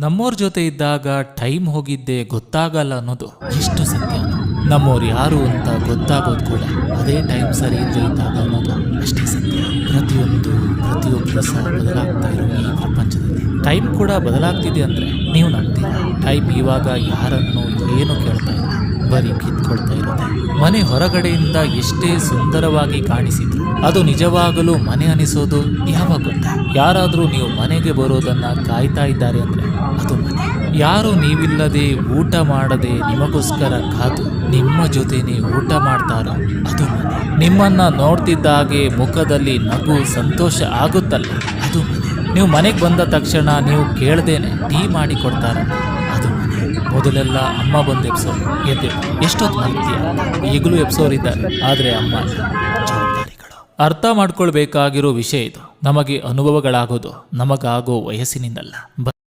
ನಮ್ಮೋರ್ ಜೊತೆ ಇದ್ದಾಗ ಟೈಮ್ ಹೋಗಿದ್ದೆ ಗೊತ್ತಾಗಲ್ಲ ಅನ್ನೋದು ಎಷ್ಟು ಸತ್ಯ. ನಮ್ಮೋರು ಯಾರು ಅಂತ ಗೊತ್ತಾಗೋದು ಕೂಡ ಅದೇ ಟೈಮ್ ಸರಿ ಇದ್ದಾಗ ಅನ್ನೋದು ಅಷ್ಟೇ ಸತ್ಯ. ಪ್ರತಿಯೊಬ್ಬರು ಸಹ ಬದಲಾಗ್ತಾ ಇರೋ ಈ ಪ್ರಪಂಚದಲ್ಲಿ ಟೈಮ್ ಕೂಡ ಬದಲಾಗ್ತಿದೆ ಅಂದ್ರೆ ನೀವು ನಂಬ್ತೀರಾ? ಟೈಮ್ ಇವಾಗ ಯಾರನ್ನು ಏನು ಕೇಳ್ತಾ ಇಲ್ಲ, ಬರೀ ಕಿತ್ಕೊಳ್ತಾ ಇರುತ್ತೆ. ಮನೆ ಹೊರಗಡೆಯಿಂದ ಎಷ್ಟೇ ಸುಂದರವಾಗಿ ಕಾಣಿಸಿದ್ರು ಅದು ನಿಜವಾಗಲೂ ಮನೆ ಅನಿಸೋದು ಯಾವಾಗ ಗೊತ್ತಾ? ಯಾರಾದ್ರೂ ನೀವು ಮನೆಗೆ ಬರೋದನ್ನ ಕಾಯ್ತಾ ಇದ್ದಾರೆ ಅಂದ್ರೆ ಅದು ಮನೆ. ಯಾರು ನೀವಿಲ್ಲದೆ ಊಟ ಮಾಡದೆ ನಿಮಗೋಸ್ಕರ ಕಾದು ನಿಮ್ಮ ಜೊತೆನೆ ಊಟ ಮಾಡ್ತಾರೋ ಅದು ಮನೆ. ನಿಮ್ಮನ್ನ ನೋಡ್ತಿದ್ದ ಹಾಗೆ ಮುಖದಲ್ಲಿ ನಗು ಸಂತೋಷ ಆಗುತ್ತಲ್ಲ ಅದು ಮನೆ. ನೀವು ಮನೆಗೆ ಬಂದ ತಕ್ಷಣ ನೀವು ಕೇಳ್ದೇನೆ ಟೀ ಮಾಡಿ ಕೊಡ್ತಾರ ಅದು ಮನೆ. ಮೊದಲೆಲ್ಲ ಅಮ್ಮ ಬಂದು ಎಬ್ಸೋರು, ಎದ್ದೆ ಎಷ್ಟೊತ್ತು ಮಲ್ತೀಯ, ಈಗಲೂ ಎಬ್ಸೋರಿದ್ದಾರೆ. ಆದರೆ ಅಮ್ಮ ಜವಾಬ್ದಾರಿಗಳು. ಅರ್ಥ ಮಾಡ್ಕೊಳ್ಬೇಕಾಗಿರೋ ವಿಷಯ ಇದು. ನಮಗೆ ಅನುಭವಗಳಾಗೋದು ನಮಗಾಗೋ ವಯಸ್ಸಿನಿಂದಲ್ಲ.